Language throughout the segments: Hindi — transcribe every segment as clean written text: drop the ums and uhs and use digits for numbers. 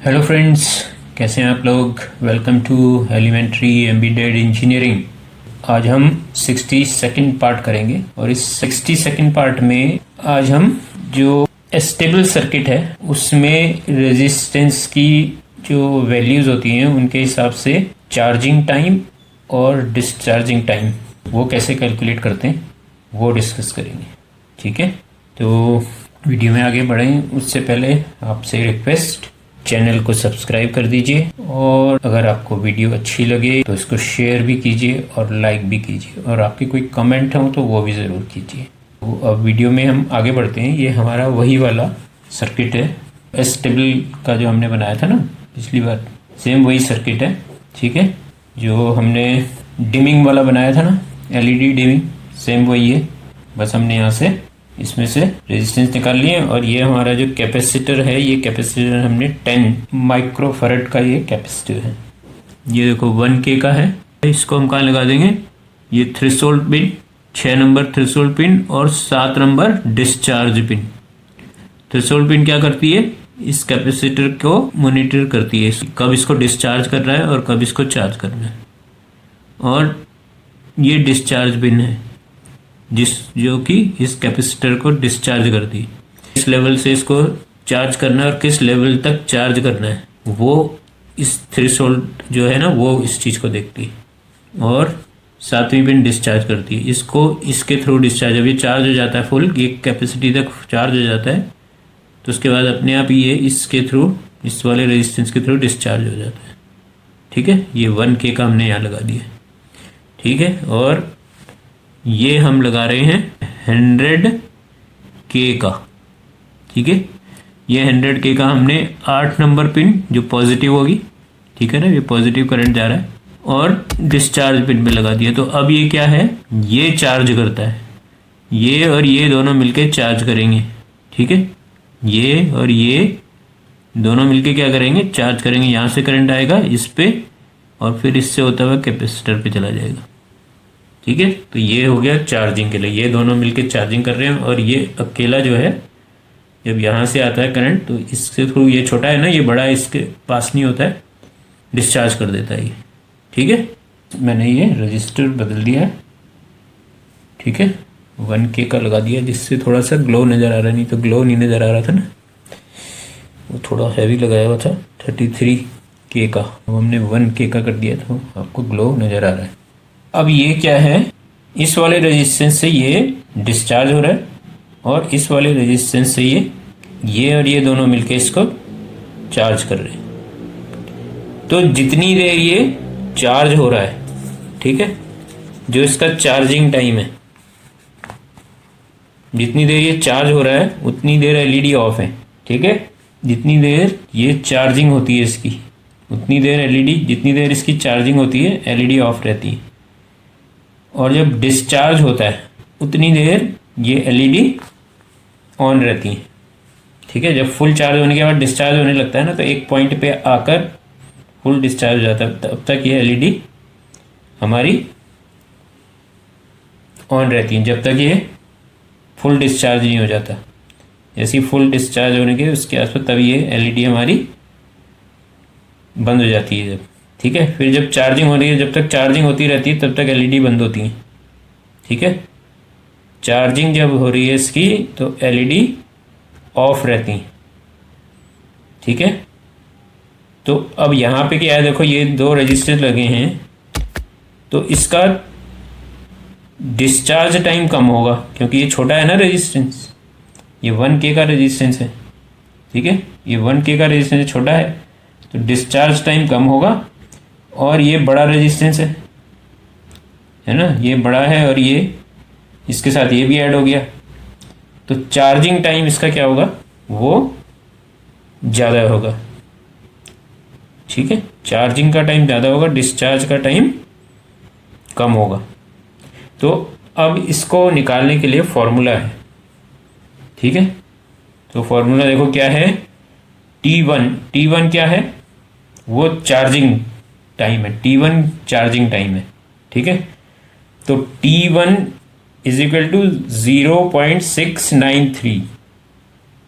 हेलो फ्रेंड्स, कैसे हैं आप लोग। Welcome to elementary embedded engineering. आज हम 62nd पार्ट करेंगे और इस 62nd पार्ट में आज हम जो स्टेबल सर्किट है उसमें रेजिस्टेंस की जो वैल्यूज़ होती हैं उनके हिसाब से चार्जिंग टाइम और डिस्चार्जिंग टाइम वो कैसे कैलकुलेट करते हैं वो डिस्कस करेंगे। ठीक है, तो वीडियो में आगे बढ़ें उससे पहले आपसे रिक्वेस्ट, चैनल को सब्सक्राइब कर दीजिए और अगर आपको वीडियो अच्छी लगे तो इसको शेयर भी कीजिए और लाइक भी कीजिए और आपके कोई कमेंट हो तो वो भी ज़रूर कीजिए। तो अब वीडियो में हम आगे बढ़ते हैं। ये हमारा वही वाला सर्किट है, स्टेबल का जो हमने बनाया था ना पिछली बार, सेम वही सर्किट है। ठीक है, जो हमने डिमिंग वाला बनाया था ना, एलईडी डिमिंग, सेम वही है। बस हमने यहाँ से इसमें से रेजिस्टेंस निकाल लिए और ये हमारा जो कैपेसिटर है, ये कैपेसिटर हमने 10 माइक्रोफैरड का ये कैपेसिटर है। ये देखो 1K का है। इसको हम कहाँ लगा देंगे, ये threshold pin, 6 number threshold pin और 7 number discharge pin. Threshold pin क्या करती है, इस कैपेसिटर को मॉनिटर करती है, कब इसको डिस्चार्ज कर रहा है और कब इसको चार्ज करना है। और ये डिस्चार्ज पिन है जो कि इस कैपेसिटर को डिस्चार्ज करती है। किस लेवल से इसको चार्ज करना है और किस लेवल तक चार्ज करना है वो इस थ्रेशोल्ड जो है ना वो इस चीज़ को देखती है। और 7वीं पिन डिस्चार्ज करती है, इसको इसके थ्रू डिस्चार्ज, जब ये चार्ज हो जाता है फुल, ये कैपेसिटी तक चार्ज हो जाता है तो उसके बाद अपने आप ये इसके थ्रू, इस वाले रेजिस्टेंस के थ्रू डिस्चार्ज हो जाता है। ठीक है, ये 1K का हमने यहाँ लगा दिया। ठीक है, और ये हम लगा रहे हैं 100K का। ठीक है, ये 100K का हमने 8 नंबर पिन जो पॉजिटिव होगी, ठीक है ना, ये पॉजिटिव करंट जा रहा है, और डिस्चार्ज पिन पे लगा दिया। तो अब ये क्या है, ये चार्ज करता है, ये और ये दोनों मिलके चार्ज करेंगे। ठीक है, ये और ये दोनों मिलके क्या करेंगे, चार्ज करेंगे। यहाँ से करंट आएगा इस पे और फिर इससे होता हुआ कैपेसिटर पे चला जाएगा। ठीक है, तो ये हो गया चार्जिंग के लिए, ये दोनों मिलके चार्जिंग कर रहे हैं। और ये अकेला जो है, जब यहाँ से आता है करंट तो इसके थ्रू, ये छोटा है ना, ये बड़ा इसके पास नहीं होता है, डिस्चार्ज कर देता है ये। ठीक है, मैंने ये रजिस्टर बदल दिया है। ठीक है, 1K का लगा दिया जिससे थोड़ा सा ग्लो नज़र आ रहा है, नहीं तो ग्लो नहीं नज़र आ रहा था ना, वो थोड़ा हैवी लगाया हुआ था 33K का, अब हमने 1K का कर दिया तो आपको ग्लो नज़र आ रहा है। अब ये क्या है, इस वाले रेजिस्टेंस से ये डिस्चार्ज हो रहा है और इस वाले रेजिस्टेंस से ये और ये दोनों मिलके इसको चार्ज कर रहे हैं। तो जितनी देर ये चार्ज हो रहा है, ठीक है, जो इसका चार्जिंग टाइम है, जितनी देर ये चार्ज हो रहा है उतनी देर एलईडी ऑफ है। ठीक है, जितनी देर ये चार्जिंग होती है इसकी, उतनी देर एलईडी, जितनी देर इसकी चार्जिंग होती है एलईडी ऑफ रहती है। और जब डिस्चार्ज होता है उतनी देर ये एलईडी ऑन रहती है। ठीक है, जब फुल चार्ज होने के बाद डिस्चार्ज होने लगता है ना, तो एक पॉइंट पे आकर फुल डिस्चार्ज हो जाता है, तब तक ये एलईडी हमारी ऑन रहती है, जब तक ये फुल डिस्चार्ज नहीं हो जाता। जैसे फुल डिस्चार्ज होने के उसके आसपास तब ये एलईडी हमारी बंद हो जाती है जब। ठीक है, फिर जब चार्जिंग हो रही है, जब तक चार्जिंग होती रहती है तब तक एलईडी बंद होती है। ठीक है, चार्जिंग जब हो रही है इसकी तो एलईडी ऑफ रहती है। ठीक है, तो अब यहाँ पे क्या है, देखो ये 2 रजिस्टर लगे हैं तो इसका डिस्चार्ज टाइम कम होगा क्योंकि ये छोटा है ना रेजिस्टेंस, ये 1K का रेजिस्टेंस है। ठीक है, ये 1K का रेजिस्टेंस छोटा है तो डिस्चार्ज टाइम कम होगा। और ये बड़ा रेजिस्टेंस है ना, ये बड़ा है और ये इसके साथ ये भी ऐड हो गया, तो चार्जिंग टाइम इसका क्या होगा, वो ज़्यादा होगा। ठीक है, चार्जिंग का टाइम ज़्यादा होगा, डिस्चार्ज का टाइम कम होगा। तो अब इसको निकालने के लिए फॉर्मूला है। ठीक है, तो फॉर्मूला देखो क्या है, T1 क्या है, वो चार्जिंग टाइम है, T1 चार्जिंग टाइम है। ठीक है, तो T1 इज इक्वल टू 0.693।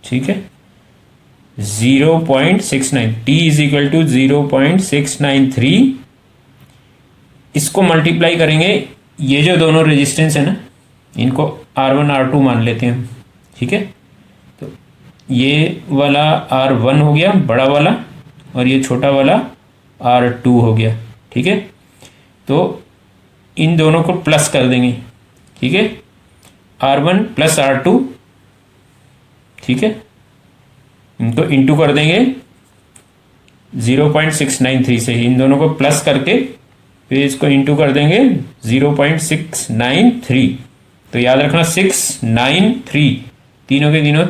ठीक है, 0.69, T इज इक्वल टू 0.693। इसको मल्टीप्लाई करेंगे, ये जो दोनों रेजिस्टेंस है ना, इनको R1 R2 मान लेते हैं हम, ठीक है। तो ये वाला R1 हो गया बड़ा वाला, और ये छोटा वाला R2 हो गया, ठीक है। तो इन दोनों को प्लस कर देंगे, ठीक है, R1 प्लस R2, ठीक है। इनको इंटू कर देंगे 0.693 से, इन दोनों को प्लस करके फिर इसको इंटू कर देंगे 0.693। तो याद रखना 693 तीनों के तीनों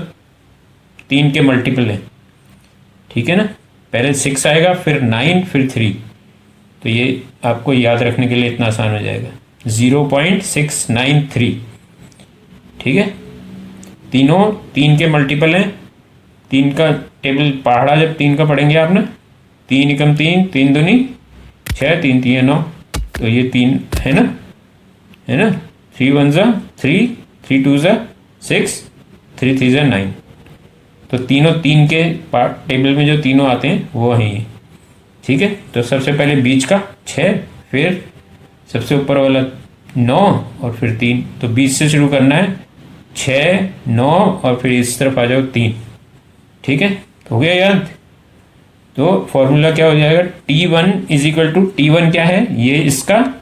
3 के मल्टीपल है, ठीक है ना। पहले 6 आएगा, फिर 9, फिर 3। तो ये आपको याद रखने के लिए इतना आसान हो जाएगा, 0.693, ठीक है। तीनों 3 के मल्टीपल हैं। 3 का टेबल पहाड़ा जब 3 का पढ़ेंगे आप ना, 3 एकम 3, 3 दूनी 6, 3 3 9, तो ये 3 है ना, 3 1 जा 3, 3 2 जा 6, 3 3 जा 9। तो तीनों 3 के टेबल में जो तीनों आते हैं वो हैं ये, ठीक है। तो सबसे पहले बीच का 6, फिर सबसे ऊपर वाला 9, और फिर 3। तो बीच से शुरू करना है, 6 9, और फिर इस तरफ आ जाओ 3, ठीक है। तो हो गया याद। तो फॉर्मूला क्या हो जाएगा, T1 is equal to, T1 क्या है, ये इसका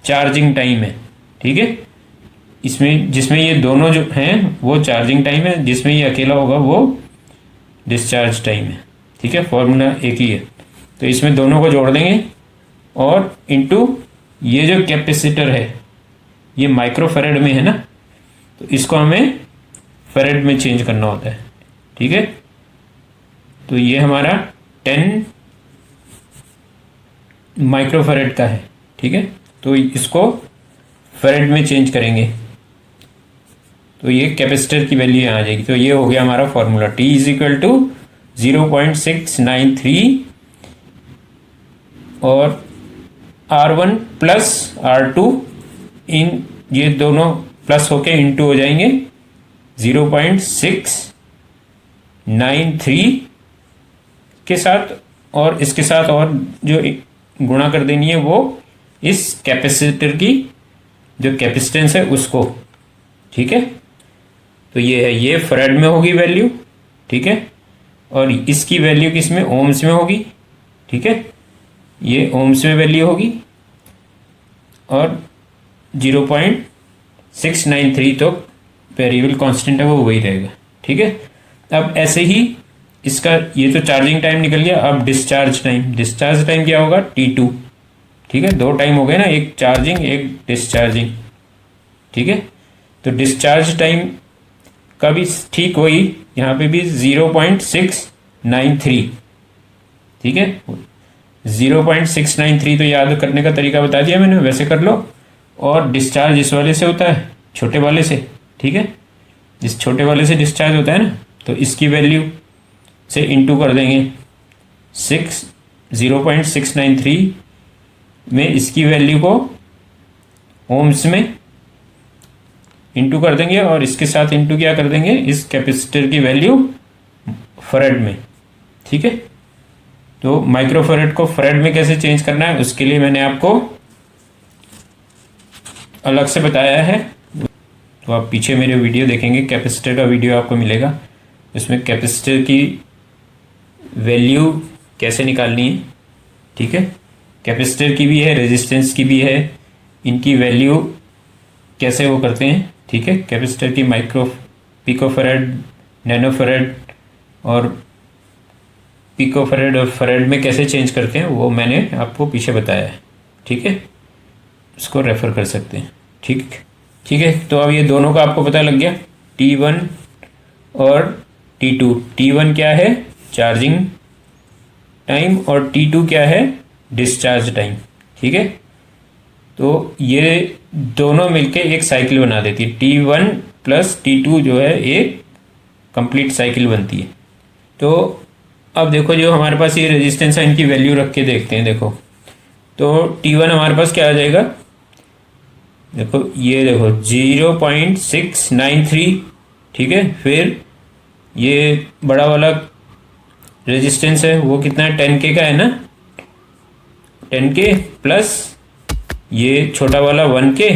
चार्जिंग टाइम है, ठीक है। इसमें जिसमें ये दोनों जो हैं वो चार्जिंग टाइम है, जिसमें ये अकेला होगा वो डिस्चार्ज टाइम है, ठीक है। फॉर्मूला एक ही है। तो इसमें दोनों को जोड़ देंगे और इनटू ये जो कैपेसिटर है ये माइक्रोफेरेड में है ना, तो इसको हमें फेरेड में चेंज करना होता है, ठीक है। तो ये हमारा 10 माइक्रोफेरेड का है, ठीक है। तो इसको फेरेड में चेंज करेंगे तो ये कैपेसिटर की वैल्यू यहाँ आ जाएगी। तो ये हो गया हमारा formula, T is equal to 0.693 और R1 प्लस R2, इन ये दोनों प्लस होके इंटू हो जाएंगे 0.693 के साथ, और इसके साथ और जो गुणा कर देनी है वो इस कैपेसिटर की जो कैपेसिटेंस है उसको, ठीक है। तो ये है, ये फेरेड में होगी वैल्यू, ठीक है, और इसकी वैल्यू किसमें, ओम्स में होगी, ठीक है। ये ओम्स में वैल्यू होगी और 0.693 तो वेरिएबल कांस्टेंट है वो वही रहेगा, ठीक है। अब ऐसे ही इसका ये तो चार्जिंग टाइम निकल गया। अब डिस्चार्ज टाइम क्या होगा, T2, ठीक है। 2 टाइम हो गए ना, एक चार्जिंग एक डिस्चार्जिंग, ठीक है। तो डिस्चार्ज टाइम का भी ठीक वही, यहाँ पे भी 0.693, ठीक है। 0.693 तो याद करने का तरीका बता दिया मैंने, वैसे कर लो। और डिस्चार्ज इस वाले से होता है, छोटे वाले से, ठीक है। इस छोटे वाले से डिस्चार्ज होता है ना, तो इसकी वैल्यू से इंटू कर देंगे 0.693 में इसकी वैल्यू को ओम्स में इंटू कर देंगे, और इसके साथ इंटू क्या कर देंगे, इस कैपेसिटर की वैल्यू फेरेड में, ठीक है। तो माइक्रोफेरेड को फेरेड में कैसे चेंज करना है उसके लिए मैंने आपको अलग से बताया है। तो आप पीछे मेरे वीडियो देखेंगे, कैपेसिटर का वीडियो आपको मिलेगा, उसमें कैपेसिटर की वैल्यू कैसे निकालनी है, ठीक है। कैपेसिटर की भी है, रेजिस्टेंस की भी है, इनकी वैल्यू कैसे वो करते हैं, ठीक है। कैपेसिटर की पिकोफेरेड, नैनोफेरेड और पिकोफेरेड और फेरेड में कैसे चेंज करते हैं वो मैंने आपको पीछे बताया है, ठीक है। उसको रेफर कर सकते हैं, ठीक है। तो अब ये दोनों का आपको पता लग गया, T1 और T2। T1 क्या है, चार्जिंग टाइम, और T2 क्या है, डिस्चार्ज टाइम, ठीक है। तो ये दोनों मिलके एक साइकिल बना देती है, T1 प्लस T2 जो है एक कंप्लीट साइकिल बनती है। तो अब देखो जो हमारे पास ये रेजिस्टेंस है, इनकी वैल्यू रख के देखते हैं। देखो तो T1 हमारे पास क्या आ जाएगा, देखो ये देखो 0.693, ठीक है। फिर ये बड़ा वाला रेजिस्टेंस है वो कितना है, 10K का है ना, 10K प्लस ये छोटा वाला 1K।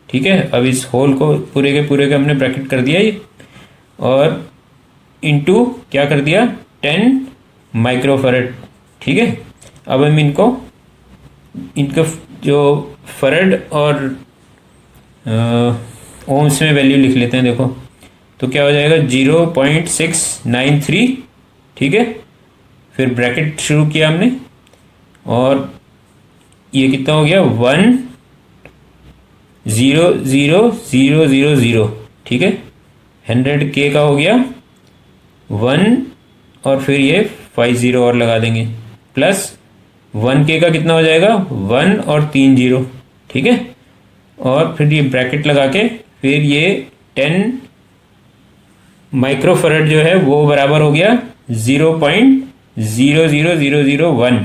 ठीक है, अब इस होल को पूरे के हमने ब्रैकेट कर दिया ये, और इनटू क्या कर दिया, 10 माइक्रोफैरड। ठीक है, अब हम इनका जो फैरड और ओम्स में वैल्यू लिख लेते हैं। देखो तो क्या हो जाएगा, 0.693। ठीक है, फिर ब्रैकेट शुरू किया हमने, और ये कितना हो गया, 1,0,0,0,0। ठीक है, 100K का हो गया 1, और फिर ये 50 और लगा देंगे, प्लस 1K का कितना हो जाएगा, 1 और 3 0। ठीक है, और फिर ये ब्रैकेट लगा के फिर ये 10 माइक्रोफैरड जो है वो बराबर हो गया 0.00001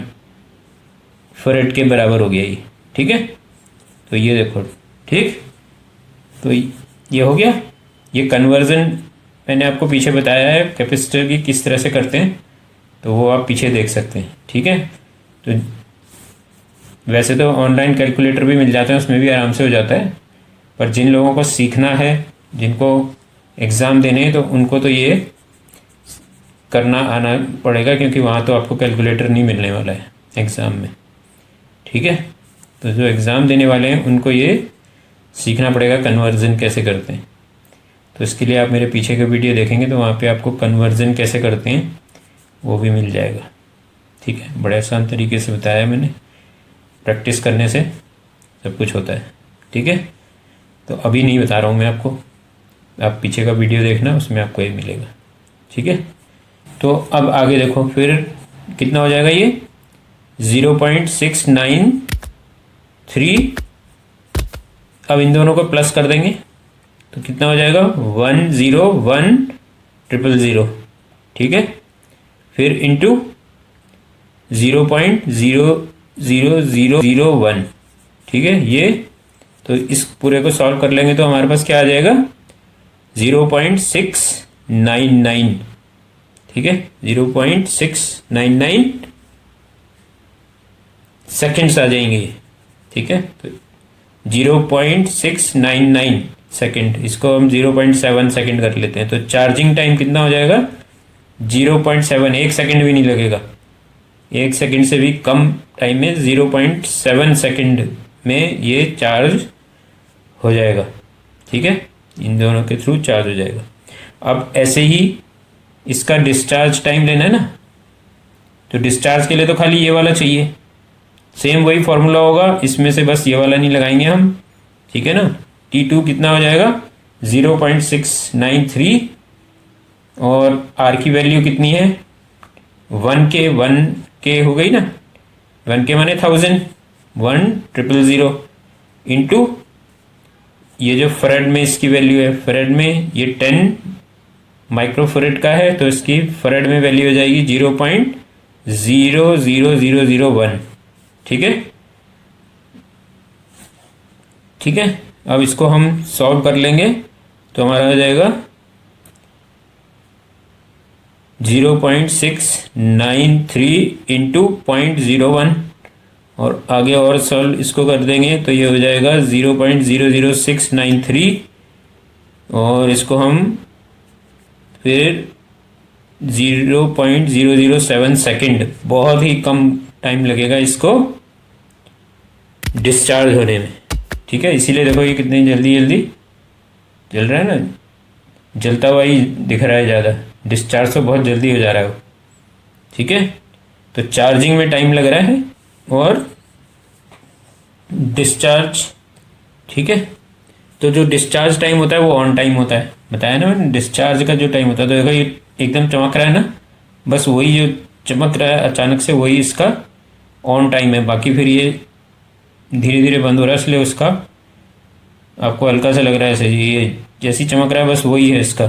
फैरड के बराबर हो गया ये। ठीक है, तो ये देखो, ठीक, तो ये हो गया। ये कन्वर्जन मैंने आपको पीछे बताया है कैपेसिटर की किस तरह से करते हैं, तो वो आप पीछे देख सकते हैं। ठीक है, तो वैसे तो ऑनलाइन कैलकुलेटर भी मिल जाते हैं, उसमें भी आराम से हो जाता है, पर जिन लोगों को सीखना है, जिनको एग्ज़ाम देने हैं, तो उनको तो ये करना आना पड़ेगा, क्योंकि वहाँ तो आपको कैलकुलेटर नहीं मिलने वाला है एग्ज़ाम में। ठीक है, तो जो एग्ज़ाम देने वाले हैं उनको ये सीखना पड़ेगा कन्वर्जन कैसे करते हैं। तो इसके लिए आप मेरे पीछे का वीडियो देखेंगे तो वहाँ पे आपको कन्वर्जन कैसे करते हैं वो भी मिल जाएगा। ठीक है, बड़े आसान तरीके से बताया मैंने, प्रैक्टिस करने से सब कुछ होता है। ठीक है, तो अभी नहीं बता रहा हूँ मैं आपको, आप पीछे का वीडियो देखना, उसमें आपको ये मिलेगा। ठीक है, तो अब आगे देखो, फिर कितना हो जाएगा ये 0.693। अब इन दोनों को प्लस कर देंगे तो कितना हो जाएगा 101,000। ठीक है, फिर इंटू 0.00001। ठीक है, ये तो इस पूरे को सॉल्व कर लेंगे तो हमारे पास क्या आ जाएगा 0.699। ठीक है, 0.699 सेकेंड्स आ जाएंगे। ठीक है, तो 0.699 सेकेंड, इसको हम 0.7 सेकेंड कर लेते हैं, तो चार्जिंग टाइम कितना हो जाएगा 0.7, 1 सेकेंड भी नहीं लगेगा, 1 सेकेंड से भी कम टाइम में 0.7 सेकेंड में ये चार्ज हो जाएगा। ठीक है, इन दोनों के थ्रू चार्ज हो जाएगा। अब ऐसे ही इसका डिस्चार्ज टाइम लेना है ना, तो डिस्चार्ज के लिए तो खाली ये वाला चाहिए, सेम वही फॉर्मूला होगा, इसमें से बस ये वाला नहीं लगाएंगे हम। ठीक है ना, T2 कितना हो जाएगा 0.693, और R की वैल्यू कितनी है 1K हो गई ना, 1K माने 1000, 1,000,000 इंटू ये जो फैरड में इसकी वैल्यू है, फैरड में ये 10 माइक्रोफैरड का है, तो इसकी फैरड में वैल्यू हो जाएगी 0.00001। ठीक है, ठीक है, अब इसको हम सॉल्व कर लेंगे तो हमारा हो जाएगा 0.693 इंटू 0.01, और आगे और सॉल्व इसको कर देंगे तो ये हो जाएगा 0.00693, और इसको हम फिर 0.007 सेकेंड, बहुत ही कम टाइम लगेगा इसको डिस्चार्ज होने में। ठीक है, इसीलिए देखो ये कितनी जल्दी जल रहा है ना, जलता हुआ ही दिख रहा है ज़्यादा, डिस्चार्ज तो बहुत जल्दी हो जा रहा है वो। ठीक है, तो चार्जिंग में टाइम लग रहा है और डिस्चार्ज। ठीक है, तो जो डिस्चार्ज टाइम होता है वो ऑन टाइम होता है, बताया ना मैंने, डिस्चार्ज का जो टाइम होता है, तो देखो ये एकदम चमक रहा है ना, बस वही जो चमक रहा है अचानक से वही इसका ऑन टाइम है, बाकी फिर ये धीरे धीरे बंद हो रहा है, इसलिए उसका आपको हल्का सा लग रहा है ऐसे, ये जैसी चमक रहा है बस वही है इसका,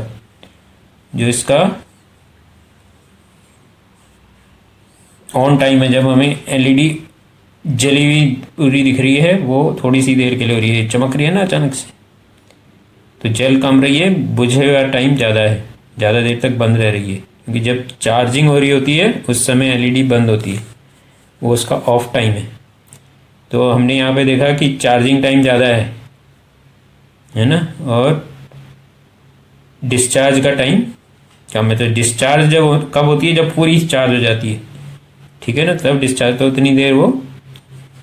जो इसका ऑन टाइम है। जब हमें एलईडी जली हुई पूरी दिख रही है वो थोड़ी सी देर के लिए हो रही है, चमक रही है ना अचानक से, तो जल कम रही है, बुझे हुआ टाइम ज़्यादा है, ज़्यादा देर तक बंद रह रही है, क्योंकि जब चार्जिंग हो रही होती है उस समय एलईडी बंद होती है, वो उसका ऑफ टाइम है। तो हमने यहाँ पे देखा कि चार्जिंग टाइम ज़्यादा है ना, और डिस्चार्ज का टाइम कम है। तो डिस्चार्ज जब कब होती है, जब पूरी चार्ज हो जाती है, ठीक है ना, तब डिस्चार्ज। तो उतनी देर वो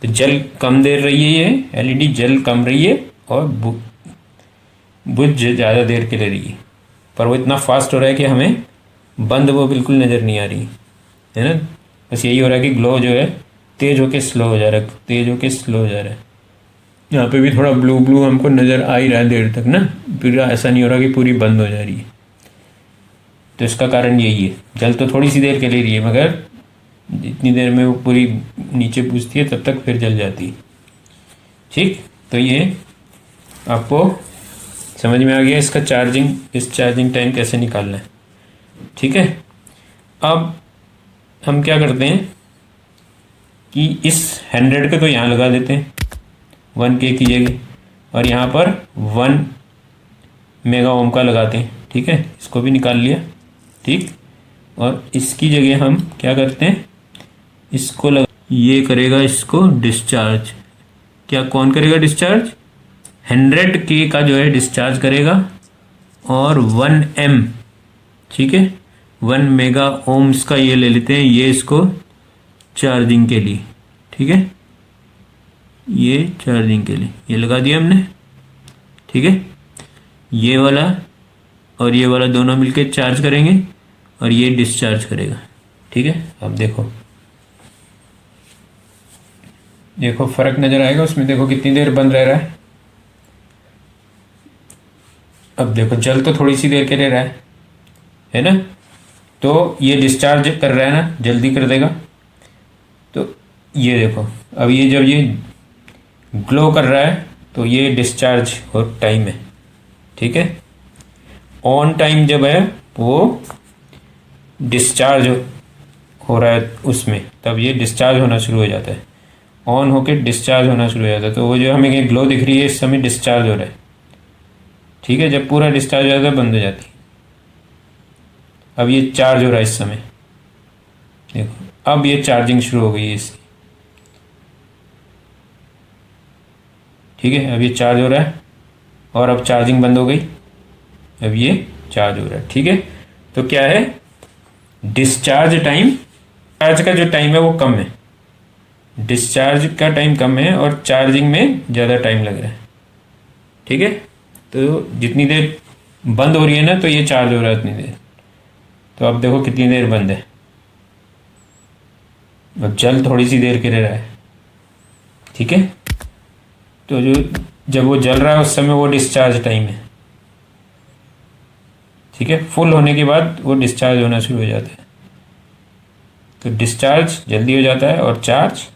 तो जल कम देर रही है, ये एलईडी जल कम रही है और बुझ ज़्यादा देर के ले रही है, पर वो इतना फास्ट हो रहा है कि हमें बंद वो बिल्कुल नज़र नहीं आ रही है ना। बस यही हो रहा है कि ग्लो जो है तेज होके स्लो हो जा रहा है, तेज होके स्लो हो जा रहा है। यहाँ पे भी थोड़ा ब्लू ब्लू हमको नज़र आ ही रहा है देर तक ना, फिर ऐसा नहीं हो रहा कि पूरी बंद हो जा रही है। तो इसका कारण यही है, जल तो थोड़ी सी देर के ले रही है, मगर जितनी देर में वो पूरी नीचे पूछती है तब तक फिर जल जाती है। ठीक, तो ये आपको समझ में आ गया इसका इस चार्जिंग टाइम कैसे निकालना है। ठीक है, अब हम क्या करते हैं कि इस 100 के तो यहाँ लगा देते हैं 1K की जगह, और यहाँ पर 1 मेगा ओम का लगाते हैं। ठीक है, इसको भी निकाल लिया। ठीक, और इसकी जगह हम क्या करते हैं, इसको ये करेगा इसको डिस्चार्ज। क्या कौन करेगा डिस्चार्ज? 100K का जो है डिस्चार्ज करेगा, और 1M, ठीक है, 1 मेगा ओम्स का ये ले लेते हैं, ये इसको चार्जिंग के लिए। ठीक है, ये चार्जिंग के लिए ये लगा दिया हमने। ठीक है, ये वाला और ये वाला दोनों मिलके चार्ज करेंगे और ये डिस्चार्ज करेगा। ठीक है, अब देखो फर्क नजर आएगा उसमें। देखो कितनी देर बंद रह रहा है। अब देखो जल तो थोड़ी सी देर के लिए रहा है ना, तो ये डिस्चार्ज कर रहा है ना, जल्दी कर देगा। तो ये देखो, अब ये जब ये ग्लो कर रहा है तो ये डिस्चार्ज हो टाइम है। ठीक है, ऑन टाइम जब है वो डिस्चार्ज हो रहा है उसमें, तब ये डिस्चार्ज होना शुरू हो जाता है, ऑन होके डिस्चार्ज होना शुरू हो जाता है। तो वो जो हमें ये ग्लो दिख रही है इस समय डिस्चार्ज हो रहा है। ठीक है, जब पूरा डिस्चार्ज हो जाता है बंद हो जाती है। अब ये चार्ज हो रहा है इस समय, देखो अब ये चार्जिंग शुरू हो गई है इसकी। ठीक है, अब ये चार्ज हो रहा है और अब चार्जिंग बंद हो गई, अब ये चार्ज हो रहा है। ठीक है, तो क्या है, डिस्चार्ज टाइम, चार्ज का जो टाइम है वो कम है, डिस्चार्ज का टाइम कम है और चार्जिंग में ज़्यादा टाइम लग रहा है। ठीक है, तो जितनी देर बंद हो रही है ना तो ये चार्ज हो रहा है उतनी देर। तो अब देखो कितनी देर बंद है, अब जल थोड़ी सी देर के लिए रहा है। ठीक है, तो जब वो जल रहा है उस समय वो डिस्चार्ज टाइम है। ठीक है, फुल होने के बाद वो डिस्चार्ज होना शुरू हो जाता है। तो डिस्चार्ज जल्दी हो जाता है और चार्ज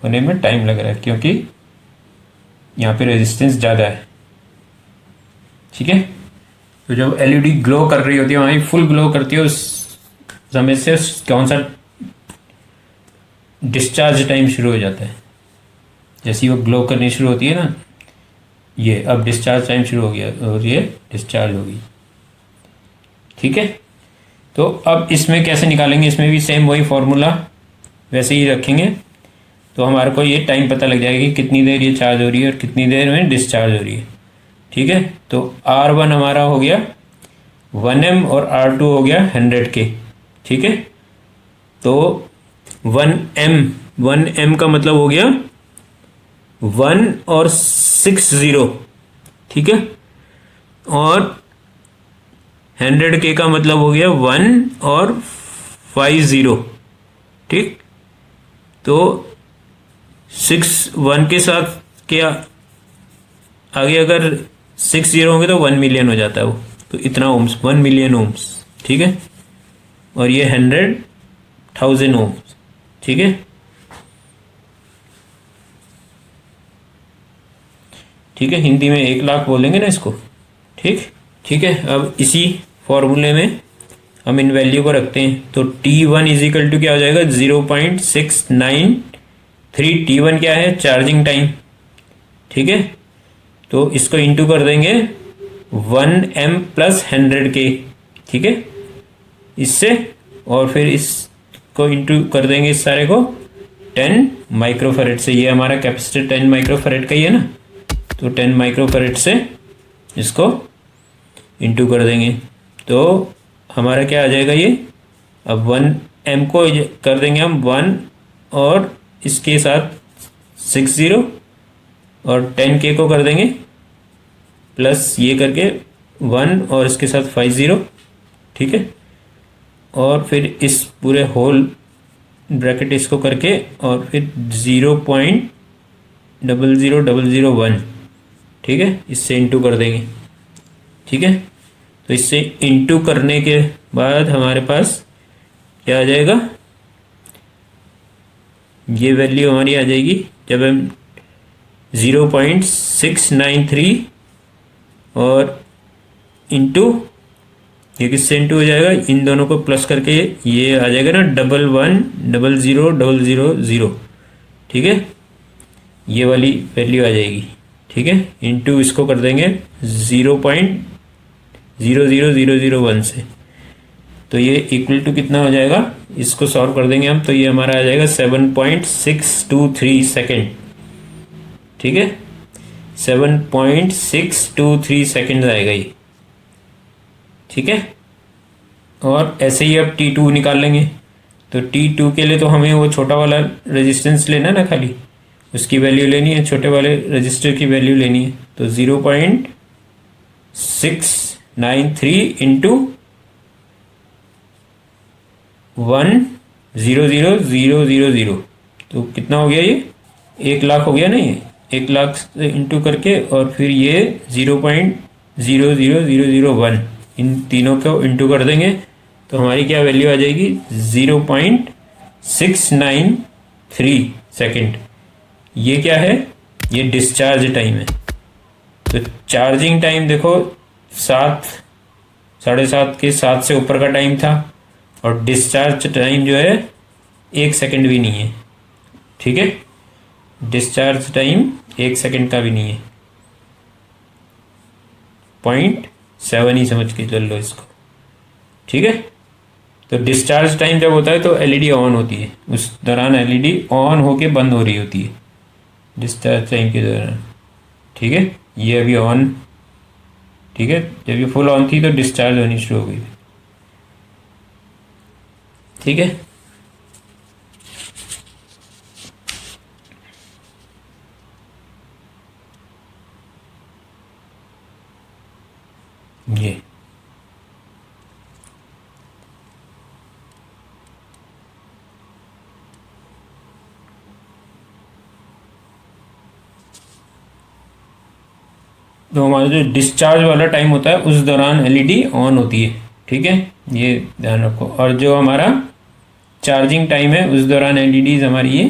होने में टाइम लग रहा है, क्योंकि यहाँ पे रेजिस्टेंस ज़्यादा है। ठीक है, तो जब एलईडी ग्लो कर रही होती है, वहाँ फुल ग्लो करती है, उस समय से कौन सा डिस्चार्ज टाइम शुरू हो जाता है। जैसे वो ग्लो करनी शुरू होती है ना, ये अब डिस्चार्ज टाइम शुरू हो गया और ये डिस्चार्ज होगी। ठीक है, तो अब इसमें कैसे निकालेंगे, इसमें भी सेम वही फॉर्मूला वैसे ही रखेंगे। तो हमारे को ये टाइम पता लग जाएगी कितनी देर ये चार्ज हो रही है और कितनी देर में डिस्चार्ज हो रही है। ठीक है, तो R1 हमारा हो गया 1M और R2 हो गया 100K। ठीक है, तो 1M का मतलब हो गया 1 और 60। ठीक है, और 100K का मतलब हो गया 1 और 50। ठीक, तो 1 के साथ क्या आगे अगर 60 होंगे तो 1 मिलियन हो जाता है वो, तो इतना ओम्स 1 मिलियन ओम्स। ठीक है, और ये 100,000 ओम्स। ठीक है, ठीक है, हिंदी में 1,00,000 बोलेंगे ना इसको। ठीक है, अब इसी फॉर्मूले में हम इन वैल्यू को रखते हैं। तो T1 इजिकल टू क्या हो जाएगा 0.693। T1 क्या है, चार्जिंग टाइम। ठीक है, तो इसको इंटू कर देंगे 1M प्लस 100K। ठीक है, इससे और फिर इसको इंटू कर देंगे इस सारे को 10 माइक्रोफेरेड से। ये हमारा कैपेसिटर 10 माइक्रोफेरेड का ही है ना, तो 10 माइक्रोफेरेड से इसको इंटू कर देंगे तो हमारा क्या आ जाएगा ये। अब 1 m को कर देंगे हम 1 और इसके साथ 60 और 10k को कर देंगे प्लस ये करके 1 और इसके साथ 50, ठीक है। और फिर इस पूरे होल ब्रैकेट इसको करके और फिर 0.00001, ठीक है, इससे इंटू कर देंगे, ठीक है। तो इससे इंटू करने के बाद हमारे पास क्या आ जाएगा, ये वैल्यू हमारी आ जाएगी जब हम 0.693 और इंटू ये किससे इंटू हो जाएगा, इन दोनों को प्लस करके ये आ जाएगा ना 110000, ठीक है, ये वाली वैल्यू आ जाएगी, ठीक है। इंटू इसको कर देंगे 0.00001 से, तो ये इक्वल टू कितना हो जाएगा, इसको सॉल्व कर देंगे हम तो ये हमारा आ जाएगा 7.623 सेकेंड, ठीक है। 7.623 सेकेंड आएगा ये, ठीक है। और ऐसे ही अब T2 निकाल लेंगे। तो T2 के लिए तो हमें वो छोटा वाला रेजिस्टेंस लेना ना, खाली उसकी वैल्यू लेनी है, छोटे वाले रजिस्टर की वैल्यू लेनी है। तो 0.693 इंटू 100,000, तो कितना हो गया ये 1 लाख हो गया ना, ये 1 लाख से इंटू करके और फिर ये 0.00001 इन तीनों को इंटू कर देंगे तो हमारी क्या वैल्यू आ जाएगी 0.693 सेकेंड। ये क्या है, ये डिस्चार्ज टाइम है। तो चार्जिंग टाइम देखो 7 साढ़े 7 के 7 से ऊपर का टाइम था और डिस्चार्ज टाइम जो है 1 सेकेंड भी नहीं है, ठीक है। डिस्चार्ज टाइम 1 सेकेंड का भी नहीं है, 0.7 ही समझ के चल लो इसको, ठीक है। तो डिस्चार्ज टाइम जब होता है तो एलईडी ऑन होती है, उस दौरान एलईडी ऑन होके बंद हो रही होती है डिस्चार्ज टाइम के दौरान, ठीक है। ये अभी ऑन, ठीक है, जब ये फुल ऑन थी तो डिस्चार्ज होनी शुरू हो गई, ठीक है। ये तो हमारा जो डिस्चार्ज वाला टाइम होता है उस दौरान एलईडी ऑन होती है, ठीक है, ये ध्यान रखो। और जो हमारा चार्जिंग टाइम है उस दौरान एलईडीज हमारी ये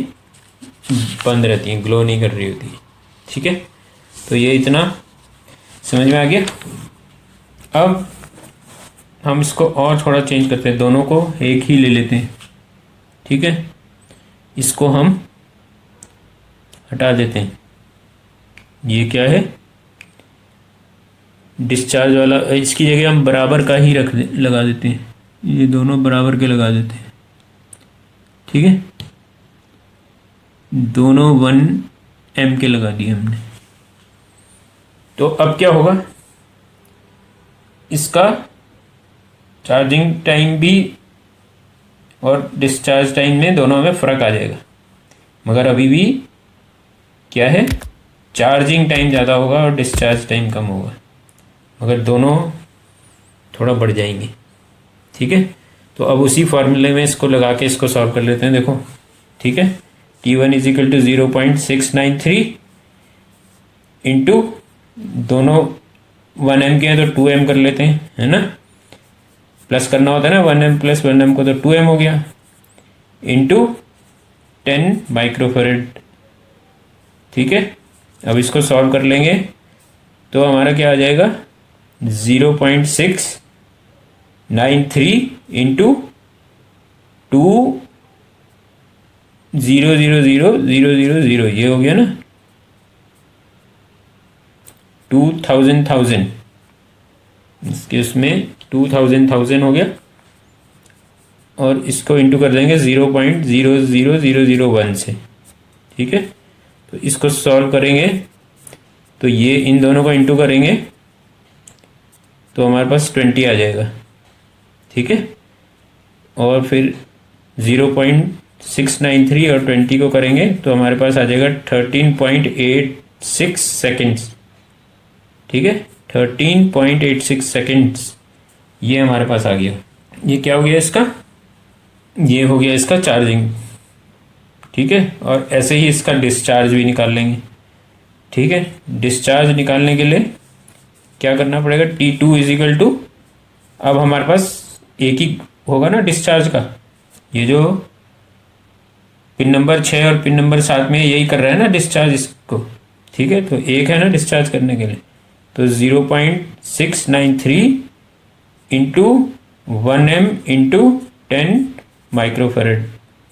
बंद रहती हैं, ग्लो नहीं कर रही होती, ठीक है। तो ये इतना समझ में आ गया। अब हम इसको और थोड़ा चेंज करते हैं, दोनों को एक ही ले लेते हैं, ठीक है। इसको हम हटा देते हैं, ये क्या है डिस्चार्ज वाला, इसकी जगह हम बराबर का ही लगा देते हैं, ये दोनों बराबर के लगा देते हैं, ठीक है। दोनों 1 m के लगा दिए हमने। तो अब क्या होगा, इसका चार्जिंग टाइम भी और डिस्चार्ज टाइम में दोनों में फ़र्क आ जाएगा, मगर अभी भी क्या है चार्जिंग टाइम ज़्यादा होगा और डिस्चार्ज टाइम कम होगा, मगर दोनों थोड़ा बढ़ जाएंगे, ठीक है। तो अब उसी फॉर्मूले में इसको लगा के इसको सॉल्व कर लेते हैं, देखो, ठीक है। T1 is equal to 0.693 into दोनों 1 m के हैं तो 2 m कर लेते हैं, है ना, प्लस करना होता है ना 1 m प्लस 1 m को, तो 2 m हो गया, इंटू 10 माइक्रोफेरेड, ठीक है। अब इसको सॉल्व कर लेंगे तो हमारा क्या आ जाएगा 0.693 इंटू 2,000,000 ये हो गया ना 2,000 इसके उसमें 2,000 हो गया, और इसको इंटू कर देंगे 0.00001 से। ठीक है, तो इसको सॉल्व करेंगे तो ये इन दोनों को इंटू करेंगे तो हमारे पास 20 आ जाएगा। ठीक है, और फिर 0.693 और 20 को करेंगे तो हमारे पास आ जाएगा 13.86 सेकेंड्स। ठीक है, 13.86 सेकेंड्स ये हमारे पास आ गया। ये क्या हो गया इसका, ये हो गया इसका चार्जिंग। ठीक है, और ऐसे ही इसका डिस्चार्ज भी निकाल लेंगे। ठीक है, डिस्चार्ज निकालने के लिए क्या करना पड़ेगा, T2 इजिकल टू, अब हमारे पास एक ही होगा ना डिस्चार्ज का, ये जो पिन नंबर 6 और पिन नंबर 7 में यही कर रहा है ना डिस्चार्ज इसको। ठीक है, तो एक है ना डिस्चार्ज करने के लिए, तो 0.693 इंटू 1M इंटू 10 माइक्रोफेरेड।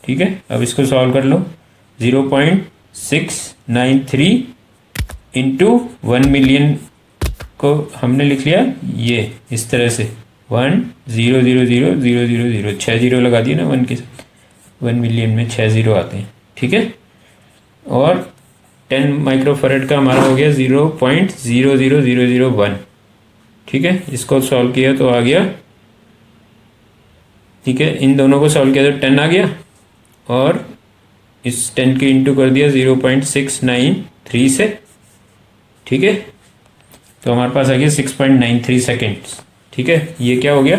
ठीक है, अब इसको सॉल्व कर लो। 0.693 इंटू 1 मिलियन को हमने लिख लिया ये इस तरह से 1,000,000 6 जीरो लगा दिए ना 1 के साथ, 1 मिलियन में 6 जीरो आते हैं। ठीक है, और 10 माइक्रोफेरेड का हमारा हो गया 0.00001। ठीक है, इसको सॉल्व किया तो आ गया। ठीक है, इन दोनों को सॉल्व किया तो 10 आ गया, और इस 10 के इंटू कर दिया 0.693 से। ठीक है, तो हमारे पास आ गया 6.93 सेकेंड्स। ठीक है, ये क्या हो गया,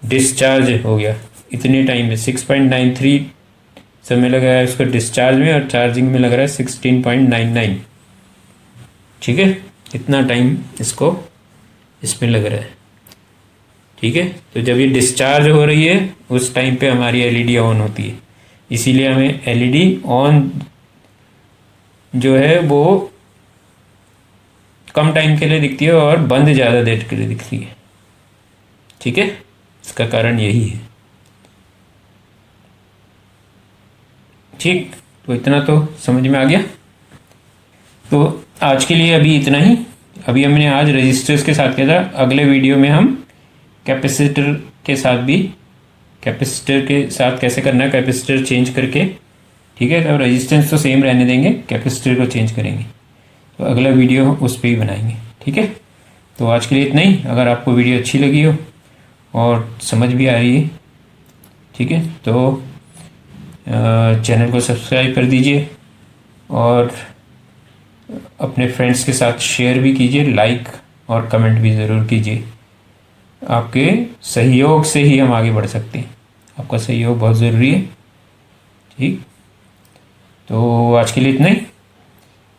डिस्चार्ज हो गया। इतने टाइम में 6.93 समय लगा है उसको डिस्चार्ज में, और चार्जिंग में लग रहा है 16.99। ठीक है, इतना टाइम इसको इसमें लग रहा है। ठीक है, तो जब ये डिस्चार्ज हो रही है उस टाइम पे हमारी एलईडी ऑन होती है, इसीलिए हमें एलईडी ऑन जो है वो कम टाइम के लिए दिखती है और बंद ज़्यादा देर के लिए दिखती है। ठीक है, इसका कारण यही है। ठीक, तो इतना तो समझ में आ गया। तो आज के लिए अभी इतना ही। अभी हमने आज रजिस्टर्स के साथ किया था, अगले वीडियो में हम कैपेसिटर के साथ भी, कैपेसिटर के साथ कैसे करना है कैपेसिटर चेंज करके। ठीक है, तो रेजिस्टेंस तो सेम रहने देंगे, कैपेसिटर को चेंज करेंगे। तो अगला वीडियो उस पर ही बनाएंगे। ठीक है, तो आज के लिए इतना ही। अगर आपको वीडियो अच्छी लगी हो और समझ भी आ रही है, ठीक है, तो चैनल को सब्सक्राइब कर दीजिए और अपने फ्रेंड्स के साथ शेयर भी कीजिए, लाइक और कमेंट भी ज़रूर कीजिए। आपके सहयोग से ही हम आगे बढ़ सकते हैं, आपका सहयोग बहुत ज़रूरी है। ठीक, तो आज के लिए इतना ही।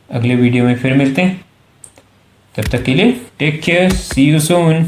अगले वीडियो में फिर मिलते हैं, तब तक के लिए take care, see you soon.